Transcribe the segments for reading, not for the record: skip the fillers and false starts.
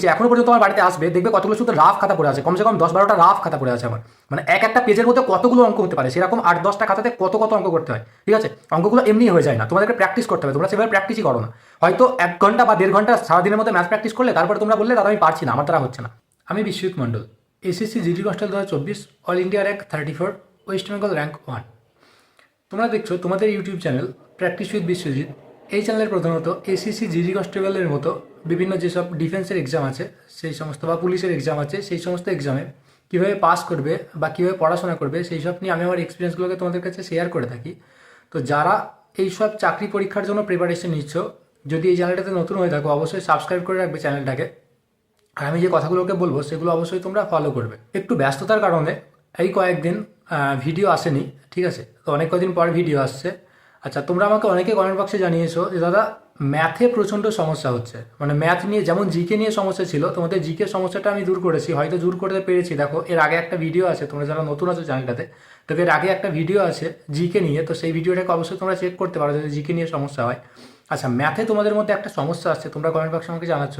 যে এখনো পর্যন্ত আমার বাড়িতে আসবে, দেখবে কতগুলো শুধু রাফ খাতা পড়ে আছে, কমসে কম 10-12টা রাফ খাতা পড়ে আছে আমার। মানে একটা পেজের মধ্যে কতগুলো অঙ্ক হতে পারে, সেরকম 8-10টা খাতাতে কত কত অঙ্ক করতে হয়। ঠিক আছে, অঙ্কগুলো এমনি হয়ে যায় না, তোমাদেরকে প্র্যাকটিস করতে হবে। তোমরা সেভাবে প্র্যাকটিসই করো না। হয়তো 1 ঘন্টা বা 1.5 ঘন্টা সারাদিনের মধ্যে ম্যাথ প্র্যাকটিস করলে তারপরে তোমরা বললে দাদা আমি পারছি না, আমার দ্বারা হচ্ছে না। আমি Biswajit Mondal, SSC GD constable 2024, all India rank 34, West Bengal rank 1। তোমরা দেখছো তোমাদের YouTube channel practice with Biswajit. এই চ্যানেলের প্রধানত এসএসসি জিডি কনস্টেবলের মতো বিভিন্ন যেসব ডিফেন্সের এক্সাম আছে সেই সমস্ত, বা পুলিশের এক্সাম আছে সেই সমস্ত এক্সামে কীভাবে পাস করবে বা কীভাবে পড়াশোনা করবে সেই সব নিয়ে আমি আমার এক্সপিরিয়েন্সগুলোকে তোমাদের কাছে শেয়ার করে থাকি। তো যারা এইসব চাকরি পরীক্ষার জন্য প্রিপারেশন নিচ্ছ, যদি এই চ্যানেলটাতে নতুন হয়ে থাকো অবশ্যই সাবস্ক্রাইব করে রাখবে চ্যানেলটাকে। আর আমি যে কথাগুলোকে বলবো সেগুলো অবশ্যই তোমরা ফলো করবে। একটু ব্যস্ততার কারণে এই কয়েকদিন ভিডিও আসেনি, ঠিক আছে, তো অনেক কদিন পর ভিডিও আসছে। আচ্ছা, তোমরা আমাকে অনেকে কমেন্ট বক্সে জানিয়েছো যে দাদা ম্যাথে প্রচণ্ড সমস্যা হচ্ছে, মানে ম্যাথ নিয়ে যেমন জিকে নিয়ে সমস্যা ছিল, তোমাদের জিকে সমস্যাটা আমি দূর করেছি, হয়তো দূর করতে পেরেছি। দেখো এর আগে একটা ভিডিও আছে, তোমরা যারা নতুন আছো চ্যানেলটাতে, তো এর আগে একটা ভিডিও আছে জিকে নিয়ে, তো সেই ভিডিওটাকে অবশ্যই তোমরা চেক করতে পারো যদি জিকে নিয়ে সমস্যা হয়। আচ্ছা, ম্যাথে তোমাদের মধ্যে একটা সমস্যা আসছে, তোমরা কমেন্ট বক্সে আমাকে জানাচ্ছ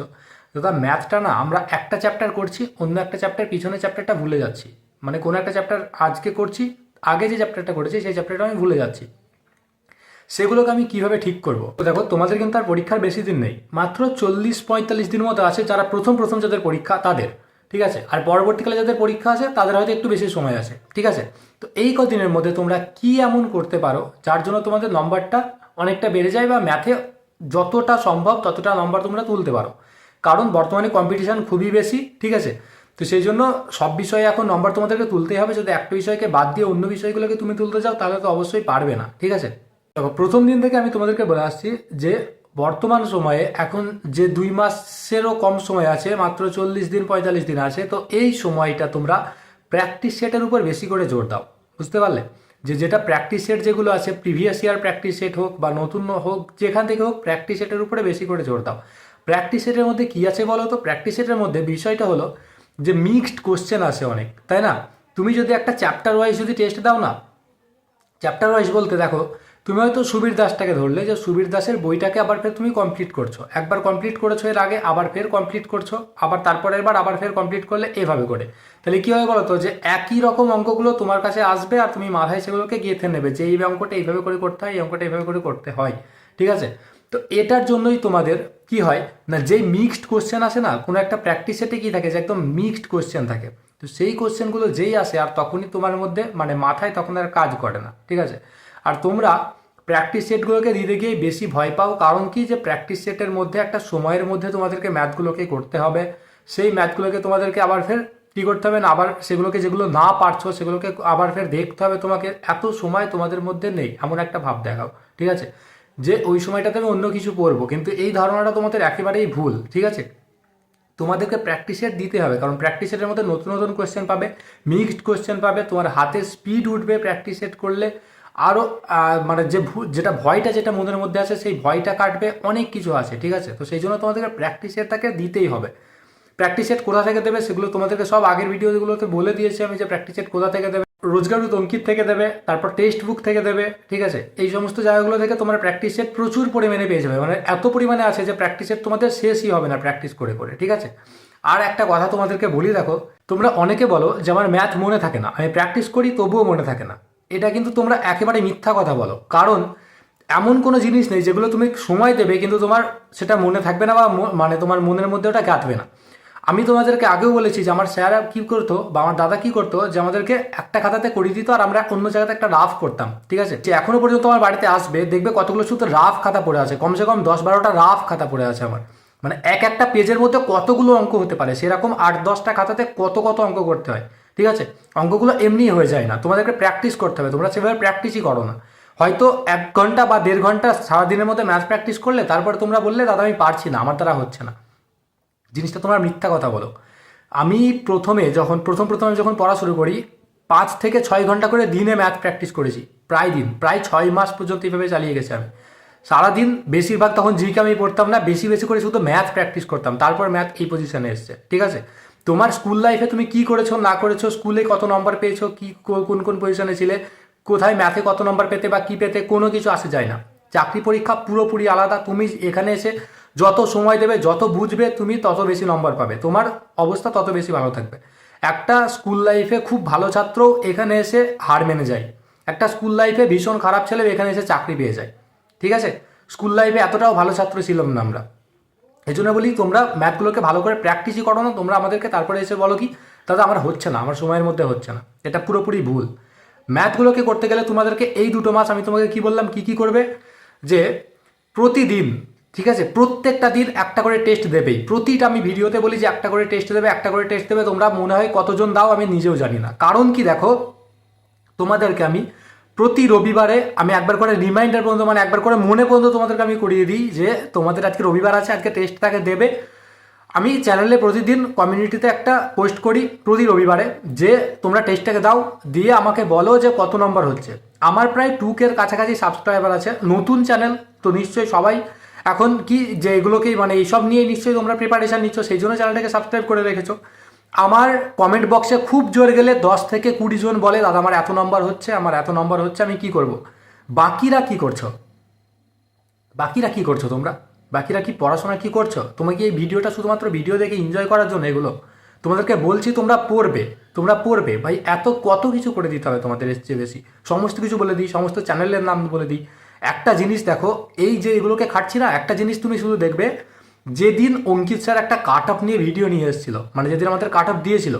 দাদা ম্যাথটা না আমরা একটা চ্যাপ্টার করছি, অন্য একটা চ্যাপ্টার পিছনের চ্যাপ্টারটা ভুলে যাচ্ছি, মানে কোনো একটা চ্যাপ্টার আজকে করছি, আগে যে চ্যাপ্টারটা করেছি সেই চ্যাপ্টারটা আমি ভুলে যাচ্ছি, সেগুলোকে আমি কিভাবে ঠিক করব। তো দেখো তোমাদের কিন্তু আর পরীক্ষার বেশি দিন নেই, মাত্র 40-45 দিন মতো আছে, যারা প্রথম যাদের পরীক্ষা তাদের, ঠিক আছে। আর পরবর্তীকালে যাদের পরীক্ষা আছে তাদের হয়তো একটু বেশি সময় আছে, ঠিক আছে। তো এই কদিনের মধ্যে তোমরা কি এমন করতে পারো যার জন্য তোমাদের নম্বরটা অনেকটা বেড়ে যায়, বা ম্যাথে যতটা সম্ভব ততটা নম্বর তোমরা তুলতে পারো। কারণ বর্তমানে কম্পিটিশান খুবই বেশি, ঠিক আছে। তো সেই জন্য সব বিষয়ে এখন নম্বর তোমাদেরকে তুলতেই হবে। যদি একটা বিষয়কে বাদ দিয়ে অন্য বিষয়গুলোকে তুমি তুলতে চাও তাহলে তো অবশ্যই পারবে না, ঠিক আছে। দেখো প্রথম দিন থেকে আমি তোমাদেরকে বলে আসছি যে বর্তমান সময়ে এখন যে 2 মাসেরও কম সময় আছে, মাত্র 40-45 দিন আছে, তো এই সময়টা তোমরা প্র্যাকটিস সেটের উপর বেশি করে জোর দাও। বুঝতে পারলে, যেটা প্র্যাকটিস সেট যেগুলো আছে, প্রিভিয়াস ইয়ার প্র্যাকটিস সেট হোক বা নতুন হোক, যেখান থেকে হোক, প্র্যাকটিস সেটের উপরে বেশি করে জোর দাও। প্র্যাকটিস সেটের মধ্যে কী আছে বলো তো? প্র্যাকটিস সেটের মধ্যে বিষয়টা হলো যে মিক্সড কোশ্চেন আসে অনেক, তাই না? তুমি যদি একটা চ্যাপ্টার ওয়াইজ যদি টেস্ট দাও না, চ্যাপ্টার ওয়াইজ বলতে দেখো তুমি হয়তো সুবীর দাসটাকে ধরলে, যে সুবীর দাসের বইটাকে আবার ফের তুমি কমপ্লিট করছো, একবার কমপ্লিট করেছো এর আগে, আবার ফের কমপ্লিট করছো, আবার তারপরের বার আবার ফের কমপ্লিট করলে, এভাবে করে তাহলে কী হবে বলো তো? যে একই রকম অঙ্কগুলো তোমার কাছে আসবে আর তুমি মাথায় সেগুলোকে গেঁথে নেবে যে এই অঙ্কটা এইভাবে করে করতে হয়, এই অঙ্কটা এইভাবে করে করতে হয়, ঠিক আছে। তো এটার জন্যই তোমাদের কি হয় না, যেই মিক্সড কোশ্চেন আসে না, কোনো একটা প্র্যাকটিস সেটে কী থাকে যে একদম মিক্সড কোশ্চেন থাকে, তো সেই কোশ্চেনগুলো যেই আসে আর তখনই তোমার মধ্যে মানে মাথায় তখন আর কাজ করে না, ঠিক আছে। আর তোমরা প্র্যাকটিস সেটগুলোকে দিতে গিয়ে বেশি ভয় পাও, কারণ কি যে প্র্যাকটিস সেটের মধ্যে একটা সময়ের মধ্যে তোমাদেরকে ম্যাথগুলোকে করতে হবে, সেই ম্যাথগুলোকে তোমাদেরকে আবার ফের কী করতে হবে না, আবার সেগুলোকে যেগুলো না পারছো সেগুলোকে আবার ফের দেখতে হবে তোমাকে। এত সময় তোমাদের মধ্যে নেই এমন একটা ভাব দেখাও, ঠিক আছে, যে ওই সময়টাতে আমি অন্য কিছু পড়বো, কিন্তু এই ধারণাটা তোমাদের একেবারেই ভুল, ঠিক আছে। তোমাদেরকে প্র্যাকটিস সেট দিতে হবে, কারণ প্র্যাকটিস সেটের মধ্যে নতুন নতুন কোয়েশ্চেন পাবে, মিক্সড কোয়েশ্চেন পাবে, তোমার হাতের স্পিড উঠবে প্র্যাকটিস সেট করলে, আরও মানে যেটা ভয়টা যেটা মনের মধ্যে আছে সেই ভয়টা কাটবে, অনেক কিছু আছে, ঠিক আছে। তো সেই জন্য তোমাদেরকে প্র্যাকটিস সেটটাকে দিতেই হবে। প্র্যাকটিস সেট কোথা থেকে দেবে সেগুলো তোমাদেরকে সব আগের ভিডিওগুলোতে বলে দিয়েছি আমি, যে প্র্যাকটিস সেট কোথা থেকে দেবে। রোজগারুত অঙ্কিত থেকে দেবে, তারপর টেক্সট বুক থেকে দেবে, ঠিক আছে। এই সমস্ত জায়গাগুলো থেকে তোমরা প্র্যাকটিস সেট প্রচুর পরিমাণে পেয়ে যাবে, মানে এত পরিমাণে আছে যে প্র্যাকটিস সেট তোমাদের শেষই হবে না প্র্যাকটিস করে করে, ঠিক আছে। আর একটা কথা তোমাদেরকে বলি, দেখো তোমরা অনেকে বলো যে আমার ম্যাথ মনে থাকে না, আমি প্র্যাকটিস করি তবুও মনে থাকে না। এটা কিন্তু তোমরা একেবারে মিথ্যা কথা বলো, কারণ এমন কোনো জিনিস নেই যেগুলো তুমি সময় দেবে কিন্তু তোমার সেটা মনে থাকবে না, বা মানে তোমার মনের মধ্যে ওটা গাঁথবে না। আমি তোমাদেরকে আগেও বলেছি যে আমার স্যার কী করতো বা আমার দাদা কী করতো, যে আমাদেরকে একটা খাতাতে করিয়ে দিত আর আমরা অন্য জায়গাতে একটা রাফ করতাম, ঠিক আছে। যে এখনো পর্যন্ত আমার বাড়িতে আসবে, দেখবে কতগুলো শুধু রাফ খাতা পড়ে আছে, কমসে কম 10-12টা রাফ খাতা পড়ে আছে আমার। মানে একটা পেজের মধ্যে কতগুলো অঙ্ক হতে পারে, সেরকম 8-10টা খাতাতে কত কত অঙ্ক করতে হয়, ঠিক আছে। অঙ্কগুলো এমনি হয়ে যায় না, তোমাদেরকে প্র্যাকটিস করতে হবে, তোমরা সেভাবে প্র্যাকটিসই করো না। হয়তো 1 ঘন্টা বা 1.5 ঘন্টা সারাদিনের মধ্যে ম্যাথ প্র্যাকটিস করলে তারপরে তোমরা বললে দাদা আমি পারছি না, আমার দ্বারা হচ্ছে না। জিনিসটা তোমরা মিথ্যা কথা বলো। আমি প্রথমে যখন পড়া শুরু করি 5 থেকে 6 ঘন্টা করে দিনে ম্যাথ প্র্যাকটিস করেছি, প্রায় 6 মাস পর্যন্ত এইভাবে চালিয়ে গেছি আমি। সারাদিন বেশিরভাগ তখন জিকে আমি পড়তাম না, বেশি করে শুধু ম্যাথ প্র্যাকটিস করতাম, তারপর ম্যাথ এই পজিশনে এসছে, ঠিক আছে। তোমার স্কুল লাইফে তুমি কি করেছো না করেছো, স্কুলে কত নম্বর পেয়েছো, কি কোন পজিশনে ছিলে, কোথায় ম্যাথে কত নম্বর পেতে বা কি পেতে, কোনো কিছু আসে যায় না। চাকরি পরীক্ষা পুরোপুরি আলাদা। তুমি এখানে এসে যত সময় দেবে, যত বুঝবে তুমি, তত বেশি নম্বর পাবে, তোমার অবস্থা তত বেশি ভালো থাকবে। একটা স্কুল লাইফে খুব ভালো ছাত্র এখানে এসে হার মেনে যায়, একটা স্কুল লাইফে ভীষণ খারাপ ছেলে এখানে এসে চাকরি পেয়ে যায়। ঠিক আছে, স্কুল লাইফে এতটাও ভালো ছাত্র ছিলাম না আমরা। এই জন্য বলি তোমরা ম্যাথগুলোকে ভালো করে প্র্যাকটিসই করো না, তোমরা আমাদেরকে তারপরে এসে বলো কি দাদা আমার হচ্ছে না, আমার সময়ের মধ্যে হচ্ছে না। এটা পুরোপুরি ভুল। ম্যাথগুলোকে করতে গেলে তোমাদেরকে এই 2 মাস আমি তোমাকে কি বললাম, কি করবে, যে প্রতিদিন, ঠিক আছে, প্রত্যেকটা দিন একটা করে টেস্ট দেবেই। প্রতিটা আমি ভিডিওতে বলি যে একটা করে টেস্ট দেবে, একটা করে টেস্ট দেবে। তোমরা মনে হয় কতজন দাও আমি নিজেও জানি না। কারণ কি দেখো, তোমাদেরকে আমি প্রতি রবিবারে আমি একবার করে রিমাইন্ডার পর্যন্ত, মানে একবার করে মনে পর্যন্ত তোমাদেরকে আমি করিয়ে দিই যে তোমাদের আজকে রবিবার আছে, আজকে টেস্টটাকে দেবে। আমি চ্যানেলে প্রতিদিন কমিউনিটিতে একটা পোস্ট করি প্রতি রবিবারে যে তোমরা টেস্টটাকে দাও, দিয়ে আমাকে বলো যে কত নম্বর হচ্ছে। আমার প্রায় 2K কাছাকাছি সাবস্ক্রাইবার আছে, নতুন চ্যানেল তো নিশ্চয়ই সবাই এখন কি যে এগুলোকেই মানে এইসব নিয়ে নিশ্চয়ই তোমরা প্রিপারেশান নিচ্ছ, সেই জন্য চ্যানেলটাকে সাবস্ক্রাইব করে রেখেছো। আমার কমেন্ট বক্সে খুব জোর গেলে 10 থেকে 20 জন বলে দাদা আমার এত নম্বর হচ্ছে, আমার এত নম্বর হচ্ছে, আমি কি করব। বাকিরা কি করছো, বাকিরা কি করছো তোমরা, বাকিরা কি পড়াশোনা কি করছো? তোমাকে এই ভিডিওটা শুধুমাত্র ভিডিও দেখে এনজয় করার জন্য এগুলো? তোমাদেরকে বলছি তোমরা পড়বে, তোমরা পড়বে ভাই। এত কত কিছু করে দিতে হবে তোমাদের এর চেয়ে বেশি? সমস্ত কিছু বলে দিই, সমস্ত চ্যানেলের নাম বলে দিই। একটা জিনিস দেখো, এই যে এগুলোকে খাটছি না, একটা জিনিস তুমি শুধু দেখবে, যেদিন অঙ্কিত স্যার একটা কাট অফ নিয়ে ভিডিও নিয়ে এসেছিল, মানে যেদিন আমাদের কাট অফ দিয়েছিল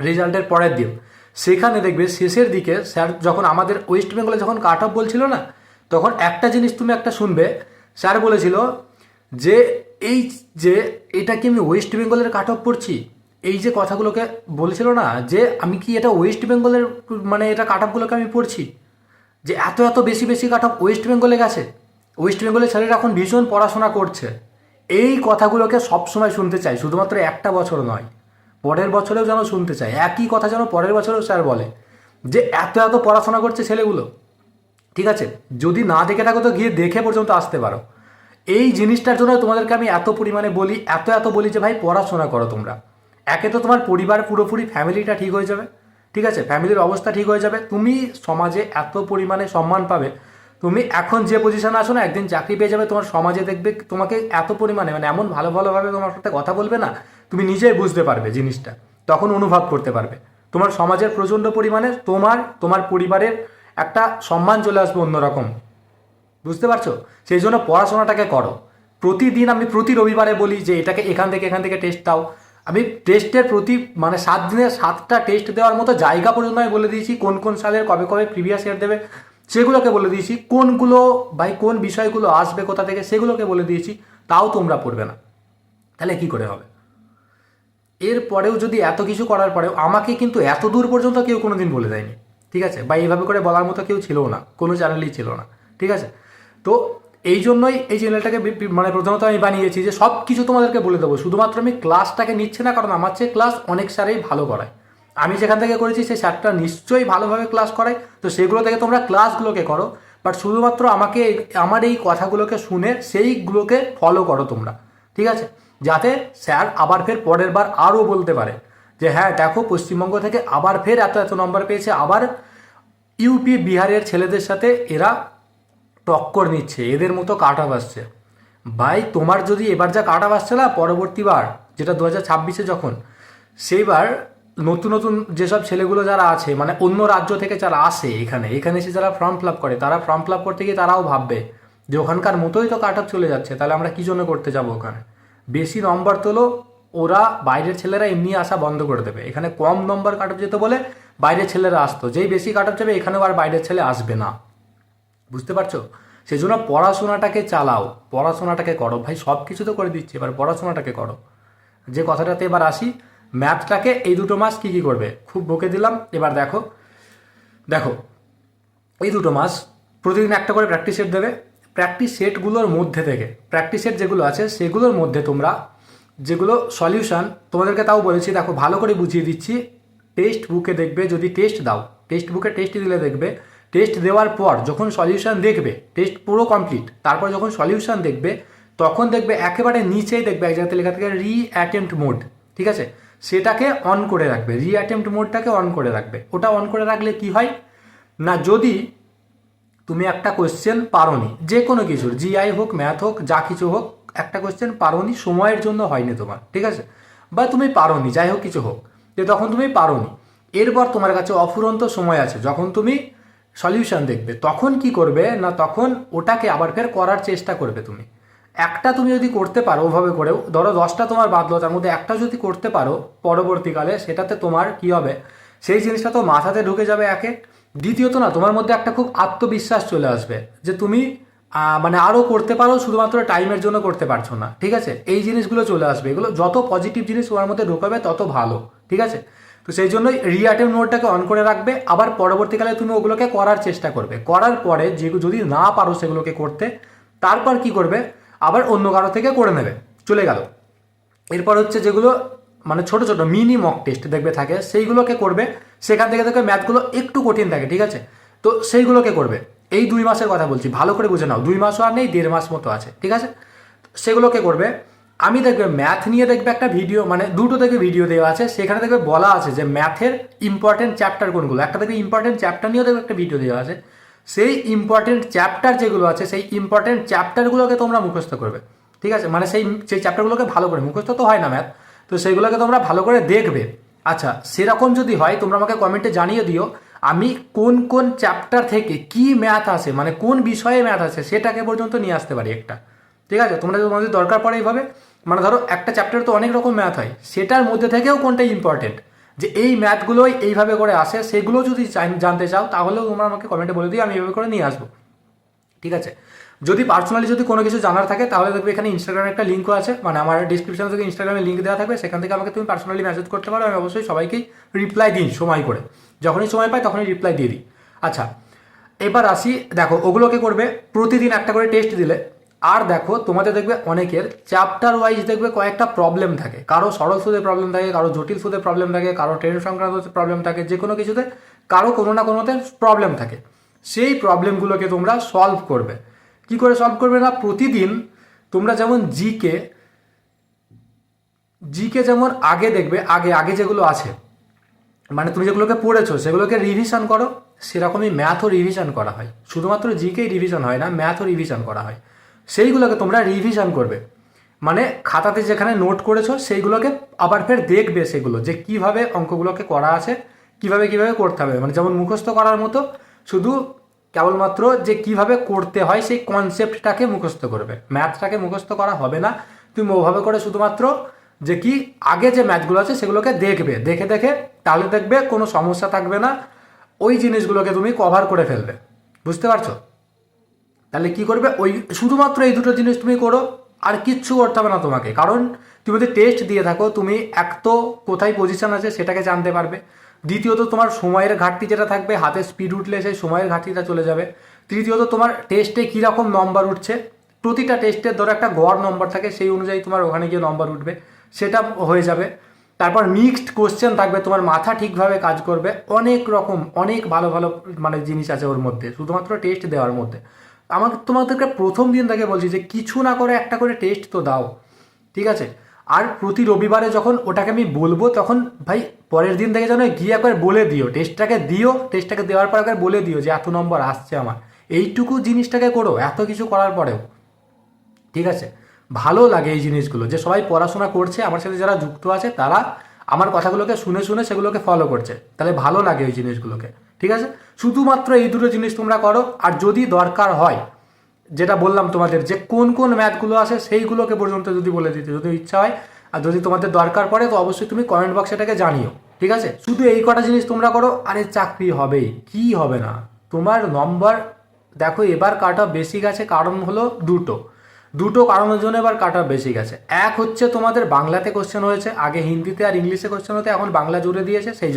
রেজাল্টের পরের দিন, সেখানে দেখবে শেষের দিকে স্যার যখন আমাদের ওয়েস্ট বেঙ্গলে যখন কাট অফ বলছিল না, তখন একটা জিনিস তুমি একটা শুনবে, স্যার বলেছিল যে এই যে এটা কি আমি ওয়েস্ট বেঙ্গলের কাট অফ পড়ছি, এই যে কথাগুলোকে বলেছিল না যে আমি কি এটা ওয়েস্ট বেঙ্গলের মানে এটা কাট অফগুলোকে আমি পড়ছি, যে এত এত বেশি বেশি কাট অফ ওয়েস্ট বেঙ্গলে গেছে, ওয়েস্ট বেঙ্গলের ছেলেরা এখন ভীষণ পড়াশোনা করছে। এই কথাগুলোকে সবসময় শুনতে চাই, শুধুমাত্র একটা বছর নয়, পরের বছরেও যেন শুনতে চাই। একই কথা যেন পরের বছরেও স্যার বলে যে এত এত পড়াশোনা করছে ছেলেগুলো। ঠিক আছে, যদি না দেখে থাকো তো গিয়ে দেখে পর্যন্ত আসতে পারো। এই জিনিসটার জন্য তোমাদেরকে আমি এত পরিমাণে বলি, এত এত বলি যে ভাই পড়াশোনা করো তোমরা। একে তো তোমার পরিবার পুরোপুরি ফ্যামিলিটা ঠিক হয়ে যাবে, ঠিক আছে, ফ্যামিলির অবস্থা ঠিক হয়ে যাবে, তুমি সমাজে এত পরিমাণে সম্মান পাবে। তুমি এখন যে পজিশনে আসো না, একদিন চাকরি পেয়ে যাবে, তোমার সমাজে দেখবে তোমাকে এত পরিমাণে মানে এমন ভালো ভালোভাবে তোমার সাথে কথা বলবে না, তুমি নিজেই বুঝতে পারবে জিনিসটা, তখন অনুভব করতে পারবে। তোমার সমাজের প্রচণ্ড পরিমাণে তোমার তোমার পরিবারের একটা সম্মান চলে আসবে অন্যরকম, বুঝতে পারছো? সেই জন্য পড়াশোনাটাকে করো। প্রতিদিন আমি প্রতি রবিবারে বলি যে এটাকে এখান থেকে টেস্ট দাও। আমি টেস্টের প্রতি মানে 7 দিনে 7টা টেস্ট দেওয়ার মতো জায়গা পর্যন্ত আমি বলে দিয়েছি, কোন কোন সালের কবে কবে প্রিভিয়াস ইয়ার দেবে সেগুলোকে বলে দিয়েছি, কোনগুলো ভাই কোন বিষয়গুলো আসবে কোথা থেকে সেগুলোকে বলে দিয়েছি, তাও তোমরা পড়বে না, তাহলে কি করে হবে? এরপরেও যদি এত কিছু করার পরেও আমাকে কিন্তু এত দূর পর্যন্ত কেউ কোনোদিন বলে দেয়নি, ঠিক আছে, বা এইভাবে করে বলার মতো কেউ ছিল না, কোনো চ্যানেলই ছিল না, ঠিক আছে। তো এই জন্যই এই চ্যানেলটাকে মানে প্রথমত আমি বানিয়েছি যে সব কিছু তোমাদেরকে বলে দেবো, শুধুমাত্র আমি ক্লাসটাকে নিচ্ছে না, কারণ আমার চেয়ে ক্লাস অনেক স্যারেই ভালো করায়। আমি যেখান থেকে করেছি সেই স্যারটা নিশ্চয়ই ভালোভাবে ক্লাস করায়, তো সেগুলো থেকে তোমরা ক্লাসগুলোকে করো, বাট শুধুমাত্র আমাকে আমার এই কথাগুলোকে শুনে সেইগুলোকে ফলো করো তোমরা, ঠিক আছে, যাতে স্যার আবার ফের পরের বার আরও বলতে পারে যে হ্যাঁ দেখো পশ্চিমবঙ্গ থেকে আবার ফের এত এত নম্বর পেয়েছে, আবার ইউপি বিহারের ছেলেদের সাথে এরা টক্কর নিচ্ছে, এদের মতো কাট অফ আসছে। ভাই তোমার যদি এবার যা কাট অফ আসছে না, পরবর্তীবার যেটা 2026-এ যখন, সেইবার নতুন নতুন যেসব ছেলেগুলো যারা আছে মানে অন্য রাজ্য থেকে যারা আসে এখানে এসে যারা ফর্ম ফিল আপ করে, তারা ফর্ম ফিল আপ করতে গিয়ে তারাও ভাববে যে ওখানকার মতোই তো কাট অফ চলে যাচ্ছে, তাহলে আমরা কী জন্য করতে যাবো ওখানে, বেশি নম্বর তোলো, ওরা বাইরের ছেলেরা এমনি আসা বন্ধ করে দেবে। এখানে কম নম্বর কাট অফ যেতে বলে বাইরের ছেলেরা আসতো, যেই বেশি কাট অফ যাবে এখানেও আর বাইরের ছেলে আসবে না, বুঝতে পারছো? সেই জন্য পড়াশোনাটাকে চালাও, পড়াশোনাটাকে করো ভাই, সব কিছু তো করে দিচ্ছি, এবার পড়াশোনাটাকে করো। যে কথাটাতে এবার আসি, ম্যাথটাকে এই 2 মাস কী কী করবে, খুব বকে দিলাম, এবার দেখো দেখো এই 2 মাস প্রতিদিন একটা করে প্র্যাকটিস সেট দেবে। প্র্যাকটিস সেটগুলোর মধ্যে থেকে প্র্যাকটিস সেট যেগুলো আছে সেগুলোর মধ্যে তোমরা যেগুলো সলিউশন তোমাদেরকে তাও বলেছি, দেখো ভালো করে বুঝিয়ে দিচ্ছি, টেক্সট বুকে দেখবে, যদি টেস্ট দাও টেক্সট বুকে টেস্ট দিলে দেখবে, টেস্ট দেওয়ার পর যখন সলিউশন দেখবে, টেস্ট পুরো কমপ্লিট, তারপর যখন সলিউশন দেখবে তখন দেখবে একেবারে নিচেই দেখবে এক জায়গাতে লেখা থাকে রিঅ্যাটেম্প্ট মোড, ঠিক আছে, সেটাকে অন করে রাখবে, রিঅ্যাটেম্প্ট মোডটাকে অন করে রাখবে। ওটা অন করে রাখলে কি হয় না, যদি তুমি একটা কোয়েশ্চেন পারোনি যে কোনো কিছুর, জিআই হোক ম্যাথ হোক যা কিছু হোক, একটা কোয়েশ্চেন পারোনি, সময়ের জন্য হয়নি তোমার, ঠিক আছে, বা তুমি পারোনি, যাই হোক কিছু হোক, যে তখন তুমি পারোনি, এরপর তোমার কাছে অফুরন্ত সময় আছে, যখন তুমি সলিউশন দেখবে, তখন কি করবে না, তখন ওটাকে আবার ফের করার চেষ্টা করবে তুমি। একটা তুমি যদি করতে পারো ওভাবে করেও, ধরো 10টা তোমার বাদলো, তার মধ্যে একটা যদি করতে পারো পরবর্তীকালে, সেটাতে তোমার কি হবে, সেই জিনিসটা তো মাথাতে ঢুকে যাবে একে। দ্বিতীয়ত না, তোমার মধ্যে একটা খুব আত্মবিশ্বাস চলে আসবে যে তুমি মানে আরও করতে পারো, শুধুমাত্র টাইমের জন্য করতে পারছো না, ঠিক আছে, এই জিনিসগুলো চলে আসবে। এগুলো যত পজিটিভ জিনিস তোমার মধ্যে ঢোকাবে তত ভালো, ঠিক আছে। তো সেই জন্যই রিঅ্যাটেম্প মোডটাকে অন করে রাখবে, আবার পরবর্তীকালে তুমি ওগুলোকে করার চেষ্টা করবে, করার পরে যেগুলো যদি না পারো সেগুলোকে করতে, তারপর কি করবে, আবার অন্য কারো থেকে করে নেবে, চলে গেল। এরপর হচ্ছে যেগুলো মানে ছোট ছোট মিনি মক টেস্ট দেখবে থাকে, সেইগুলোকে করবে, সেখান থেকে দেখবে ম্যাথগুলো একটু কঠিন থাকে, ঠিক আছে, তো সেইগুলোকে করবে। এই 2 মাসের কথা বলছি, ভালো করে বুঝে নাও, 2 মাসও আর নেই, 1.5 মাস মতো আছে, ঠিক আছে, সেগুলোকে করবে। আমি দেখবে ম্যাথ নিয়ে দেখবে একটা ভিডিও, মানে দুটো থেকে ভিডিও দেওয়া আছে, সেখানে দেখবে বলা আছে যে ম্যাথের ইম্পর্টেন্ট চ্যাপ্টার কোনগুলো, একটা দেখবে ইম্পর্টেন্ট চ্যাপ্টার নিয়েও দেখবে একটা ভিডিও দেওয়া আছে, সেই ইম্পর্টেন্ট চ্যাপ্টার যেগুলো আছে, সেই ইম্পর্টেন্ট চ্যাপ্টারগুলোকে তোমরা মুখস্থ করবে, ঠিক আছে, মানে সেই চ্যাপ্টারগুলোকে ভালো করে, মুখস্থ তো হয় না ম্যাথ, তো সেইগুলোকে তোমরা ভালো করে দেখবে। আচ্ছা, সেরকম যদি হয় তোমরা আমাকে কমেন্টে জানিয়ে দিও, আমি কোন কোন চ্যাপ্টার থেকে কি ম্যাথ আছে, মানে কোন বিষয়ে ম্যাথ আছে সেটাকে পর্যন্ত নিয়ে আসতে পারি একটা, ঠিক আছে। তোমাদের দরকার পড়ে এইভাবে, মানে ধরো একটা চ্যাপ্টারে তো অনেক রকম ম্যাথ হয়, সেটার মধ্যে থেকেও কোনটা ইম্পর্টেন্ট, যে এই ম্যাথগুলোই এইভাবে করে আসে, সেগুলো যদি জানতে চাও তাহলেও তোমরা আমাকে কমেন্টে বলে দিও, আমি এইভাবে করে নিয়ে আসবো, ঠিক আছে। যদি পার্সোনালি যদি কোনো কিছু জানার থাকে তাহলে দেখবে এখানে ইনস্টাগ্রামে একটা লিঙ্কও আছে, মানে আমার ডিসক্রিপশনে থেকে ইনস্টাগ্রামে লিঙ্ক দেওয়া থাকবে, সেখান থেকে আমাকে তুমি পার্সোনালি মেসেজ করতে পারো, আমি অবশ্যই সবাইকেই রিপ্লাই দিই সময় করে, যখনই সময় পাই তখনই রিপ্লাই দিয়ে দিই। আচ্ছা, এবার আসি, দেখো ওগুলোকে করবে প্রতিদিন একটা করে টেস্ট দিলে। আর দেখো তোমাদের দেখবে অনেকের চ্যাপ্টার ওয়াইজ দেখবে কয়েকটা প্রবলেম থাকে, কারো সরল সুদের প্রবলেম থাকে, কারো জটিল সুদের প্রবলেম থাকে, কারো ট্রেন সংক্রান্ত প্রবলেম থাকে, যে কোনো কিছুতে কারো কোনো না কোনোতে প্রবলেম থাকে। সেই প্রবলেমগুলোকে তোমরা সলভ করবে। কি করে সলভ করবে না, প্রতিদিন তোমরা যেমন জিকে জিকে যেমন আগে দেখবে, আগে আগে যেগুলো আছে, মানে তুমি যেগুলোকে পড়েছো সেগুলোকে রিভিশন করো, সেরকমই ম্যাথও রিভিশন করা হয়, শুধুমাত্র জিকেই রিভিশন হয় না, ম্যাথও রিভিশন করা হয়। সেইগুলোকে তোমরা রিভিশন করবে, মানে খাতাতে যেখানে নোট করেছো সেইগুলোকে আবার ফের দেখবে, সেগুলো যে কিভাবে অঙ্কগুলোকে করা আছে, কিভাবে কিভাবে করতে হবে, মানে যেমন মুখস্থ করার মতো, শুধু কেবলমাত্র যে কিভাবে করতে হয় সেই কনসেপ্টটাকে মুখস্থ করবে, ম্যাথটাকে মুখস্থ করা হবে না। তুমি ওভাবে করে শুধুমাত্র যে কি আগে যে ম্যাথগুলো আছে সেগুলোকে দেখবে, দেখে দেখে, তাহলে দেখবে কোনো সমস্যা থাকবে না, ওই জিনিসগুলোকে তুমি কভার করে ফেলবে, বুঝতে পারছো। তাহলে কি করবে, ওই শুধুমাত্র এই দুটো জিনিস তুমি করো, আর কিচ্ছু করতে হবে না তোমাকে, কারণ তুমি যদি টেস্ট দিয়ে থাকো, তুমি এক তো কোথায় পজিশন আছে সেটাকে জানতে পারবে, দ্বিতীয়ত তোমার সময়ের ঘাটতি যেটা থাকবে, হাতে স্পিড উঠলে সেই সময়ের ঘাটতিটা চলে যাবে, তৃতীয়ত তোমার টেস্টে কীরকম নম্বর উঠছে, প্রতিটা টেস্টের ধরো একটা গড় নম্বর থাকে, সেই অনুযায়ী তোমার ওখানে গিয়ে নম্বর উঠবে, সেটা হয়ে যাবে। তারপর মিক্সড কোশ্চেন থাকবে, তোমার মাথা ঠিকভাবে কাজ করবে, অনেক রকম অনেক ভালো ভালো মানে জিনিস আছে ওর মধ্যে, শুধুমাত্র টেস্ট দেওয়ার মধ্যে। আমাকে তোমাদেরকে প্রথম দিন থেকে বলছি যে কিছু না করে একটা করে টেস্ট তো দাও, ঠিক আছে। আর প্রতি রবিবারে যখন ওটাকে আমি বলবো, তখন ভাই পরের দিন থেকে যেন গিয়ে একবার বলে দিও, টেস্টটাকে দেওয়ার পর একবার বলে দিও যে এত নম্বর আসছে আমার, এইটুকু জিনিসটাকে করো এত কিছু করার পরেও, ঠিক আছে। ভালো লাগে এই জিনিসগুলো, যে সবাই পড়াশোনা করছে, আমার সাথে যারা যুক্ত আছে তারা আমার কথাগুলোকে শুনে শুনে সেগুলোকে ফলো করছে, তাহলে ভালো লাগে ওই জিনিসগুলোকে, ঠিক আছে। শুধুমাত্র এই দুটো জিনিস তোমরা করো, আর যদি দরকার হয়, যেটা বললাম তোমাদের যে কোন কোন ম্যাথগুলো আছে সেইগুলোকে পর্যন্ত যদি বলে দিতে যদি ইচ্ছা হয়, আর যদি তোমাদের দরকার পড়ে তো অবশ্যই তুমি কমেন্ট বক্সে এটাকে জানিও, ঠিক আছে। শুধু এই কটা জিনিস তোমরা করো, আরে চাকরি হবেই, কি হবে না। তোমার নম্বর দেখো এবার কাট অফ বেশি গেছে, কারণ হলো দুটো কারণের জন্য এবার কাট অফ বেশি গেছে। এক হচ্ছে তোমাদের বাংলাতে কোশ্চেন হয়েছে, আগে হিন্দিতে আর ইংলিশে কোশ্চেন হতে, এখন বাংলা জুড়ে দিয়েছে, সেই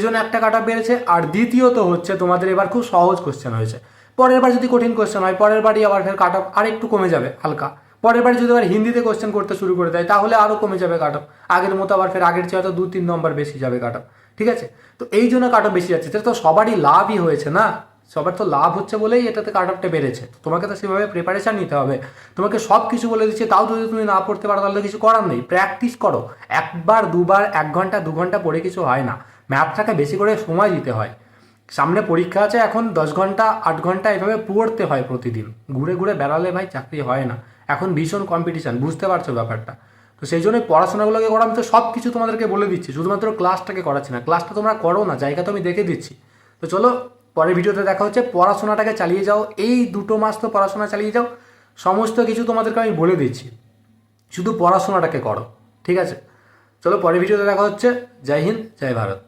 জন্য একটা কাট অফ বেড়েছে। আর দ্বিতীয়ত হচ্ছে তোমাদের এবার খুব সহজ কোশ্চেন হয়েছে, পরের বার যদি কঠিন কোশ্চেন হয়, পরের বারই আবার ফের কাট অফ আর একটু কমে যাবে হালকা, পরের বার যদি আবার হিন্দিতে কোশ্চেন করতে শুরু করে দেয় তাহলে আরও কমে যাবে কাট অফ, আগের মতো আবার ফের আগের চেয়ে হয়তো 2-3 নম্বর বেশি যাবে কাট অফ, ঠিক আছে। তো এই জন্য কাট অফ বেশি যাচ্ছে, সেটা তো সবারই লাভই হয়েছে না, সবার তো লাভ হচ্ছে বলেই এটাতে কাট অফটা বেড়েছে। তোমাকে তো সেভাবে প্রিপারেশান নিতে হবে, তোমাকে সব কিছু বলে দিচ্ছে, তাও যদি তুমি না পড়তে পারো তাহলে কিছু করার নেই, প্র্যাকটিস করো, একবার দুবার 1 ঘন্টা 2 ঘন্টা পড়ে কিছু হয় না, ম্যাথটাকে বেশি করে সময় দিতে হয়। সামনে পরীক্ষা আছে, এখন 10 ঘন্টা 8 ঘন্টা এভাবে পড়তে হয় প্রতিদিন, ঘুরে ঘুরে বেড়ালে ভাই চাকরি হয় না, এখন ভীষণ কম্পিটিশান, বুঝতে পারছো ব্যাপারটা। তো সেই জন্যই পড়াশোনাগুলোকে করো। আমি তো সব কিছু তোমাদেরকে বলে দিচ্ছি, শুধুমাত্র ক্লাসটাকে করাচ্ছি না। ক্লাসটা তোমরা করো না, জায়গা তো আমি দেখে দিচ্ছি। তো চলো পরের ভিডিওতে দেখা হচ্ছে। পড়াশোনাটাকে চালিয়ে যাও, এই 2 মাস তো পড়াশোনা চালিয়ে যাও, সমস্ত কিছু তোমাদেরকে আমি বলে দিচ্ছি, শুধু পড়াশোনাটাকে করো, ঠিক আছে? চলো পরের ভিডিওতে দেখা হচ্ছে। জয় হিন্দ, জয় ভারত।